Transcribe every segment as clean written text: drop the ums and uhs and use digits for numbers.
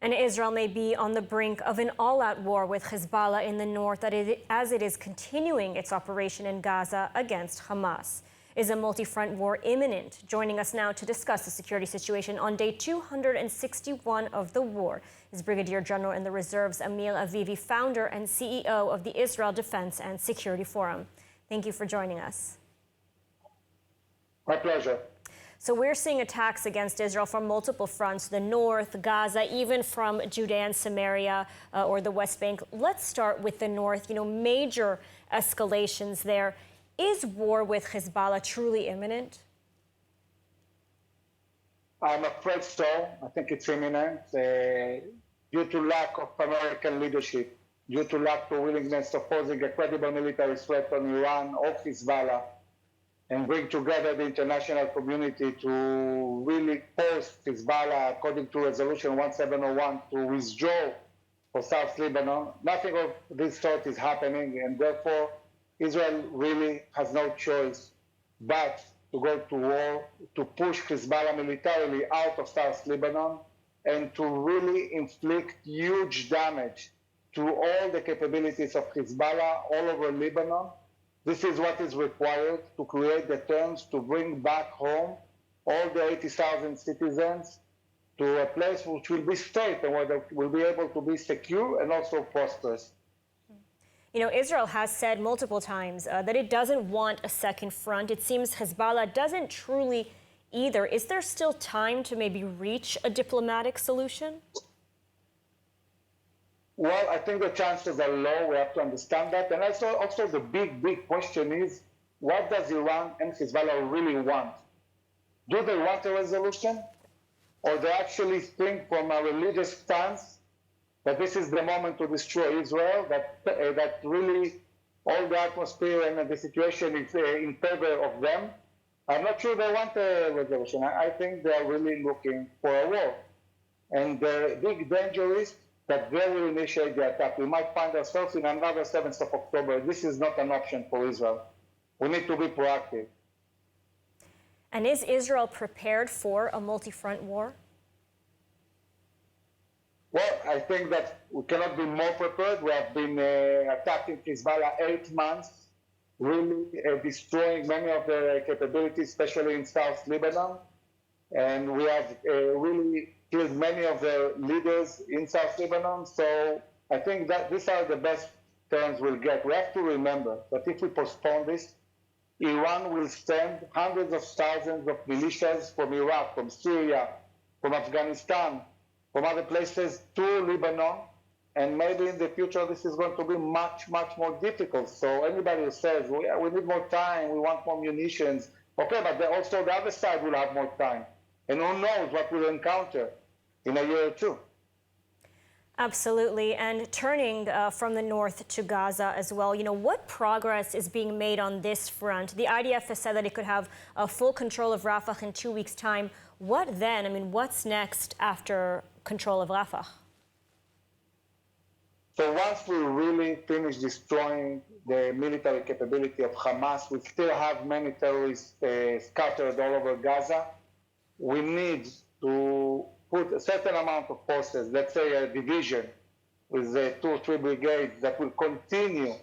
And Israel may be on the brink of an all-out war with Hezbollah in the north as it is continuing its operation in Gaza against Hamas. Is a multi-front war imminent? Joining us now to discuss the security situation on day 261 of the war is Brigadier General in the Reserves Amir Avivi, founder and CEO of the Israel Defense and Security Forum. Thank you for joining us. My pleasure. So we're seeing attacks against Israel from multiple fronts, the north, Gaza, even from Judea and Samaria or the West Bank. Let's start with the north, major escalations there. Is war with Hezbollah truly imminent? I'm afraid so. I think it's imminent due to lack of American leadership, due to lack of willingness of posing a credible military threat on Iran or Hezbollah, and bring together the international community to really force Hezbollah, according to Resolution 1701, to withdraw from South Lebanon. Nothing of this sort is happening, and therefore Israel really has no choice but to go to war, to push Hezbollah militarily out of South Lebanon, and to really inflict huge damage to all the capabilities of Hezbollah all over Lebanon. This is what is required to create the terms to bring back home all the 80,000 citizens to a place which will be safe and where they will be able to be secure and also prosperous. Israel has said multiple times that it doesn't want a second front. It seems Hezbollah doesn't truly either. Is there still time to maybe reach a diplomatic solution? Well, I think the chances are low. We have to understand that. And also the big question is, what does Iran and Hezbollah really want? Do they want a resolution? Or they actually think from a religious stance that this is the moment to destroy Israel, that really all the atmosphere and the situation is in favor of them? I'm not sure they want a resolution. I think they are really looking for a war. And the big danger is that they will initiate the attack. We might find ourselves in another 7th of October. This is not an option for Israel. We need to be proactive. And is Israel prepared for a multi-front war? Well, I think that we cannot be more prepared. We have been attacking Hezbollah 8 months, really destroying many of their capabilities, especially in South Lebanon. And we have really killed many of the leaders in South Lebanon. So I think that these are the best terms we'll get. We have to remember that if we postpone this, Iran will send hundreds of thousands of militias from Iraq, from Syria, from Afghanistan, from other places to Lebanon. And maybe in the future, this is going to be much more difficult. So anybody who says, well, yeah, we need more time, we want more munitions, okay, but also the other side will have more time. And who knows what we'll encounter in a year or two. Absolutely. And turning from the north to Gaza as well, what progress is being made on this front? The IDF has said that it could have full control of Rafah in 2 weeks' time. What then? I mean, what's next after control of Rafah? So once we really finish destroying the military capability of Hamas, we still have many terrorists scattered all over Gaza. We need to put a certain amount of forces, let's say a division with 2 or 3 brigades that will continue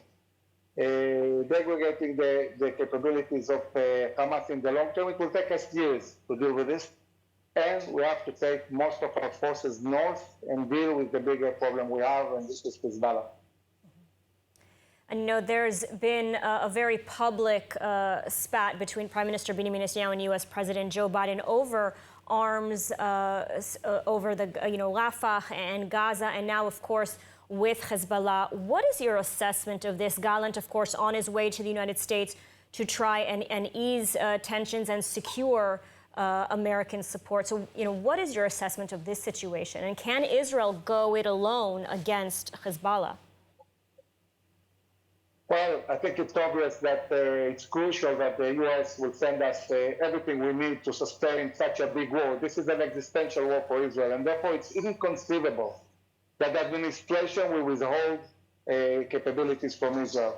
degrading the capabilities of Hamas in the long term. It will take us years to deal with this. And we have to take most of our forces north and deal with the bigger problem we have, and this is Hezbollah. And there's been a very public spat between Prime Minister Benjamin Netanyahu and U.S. President Joe Biden over arms, over the Rafah and Gaza, and now, of course, with Hezbollah. What is your assessment of this? Gallant, of course, on his way to the United States to try and ease tensions and secure American support. So, what is your assessment of this situation? And can Israel go it alone against Hezbollah? Well, I think it's obvious that it's crucial that the U.S. will send us everything we need to sustain such a big war. This is an existential war for Israel, and therefore it's inconceivable that the administration will withhold capabilities from Israel.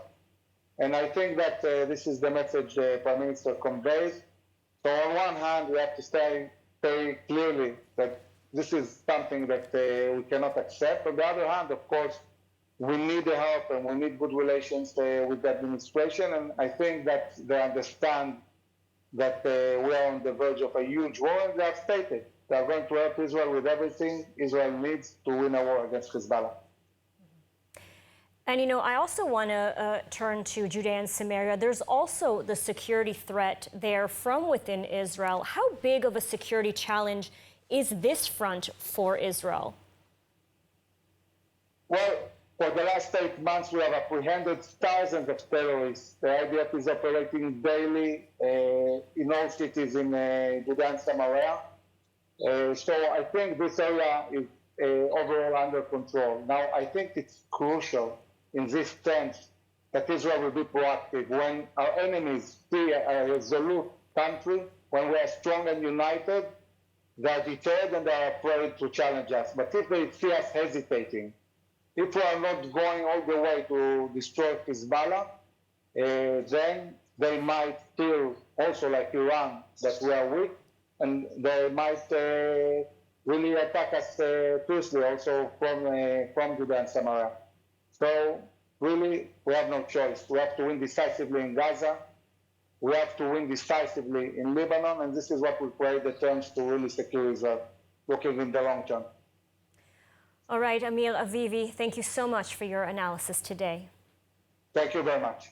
And I think that this is the message the Prime Minister conveys. So on one hand, we have to say very clearly that This is something that we cannot accept. On the other hand, of course, we need the help and we need good relations with the administration. And I think that they understand that we are on the verge of a huge war, and they have stated they are going to help Israel with everything Israel needs to win a war against Hezbollah. And, I also want to turn to Judea and Samaria. There's also the security threat there from within Israel. How big of a security challenge is this front for Israel? Well, for the last 8 months, we have apprehended thousands of terrorists. The IDF is operating daily in all cities in Judea and Samaria. So I think this area is overall under control. Now, I think it's crucial in this sense that Israel will be proactive. When our enemies see a resolute country, when we are strong and united, they are deterred and they are afraid to challenge us. But if they see us hesitating, if we are not going all the way to destroy Hezbollah, then they might feel also like Iran that we are weak, and they might really attack us fiercely also from Judea and Samaria. So really, we have no choice. We have to win decisively in Gaza. We have to win decisively in Lebanon, and this is what will create the terms to really secure Israel, looking in the long term. All right, Amir Avivi, thank you so much for your analysis today. Thank you very much.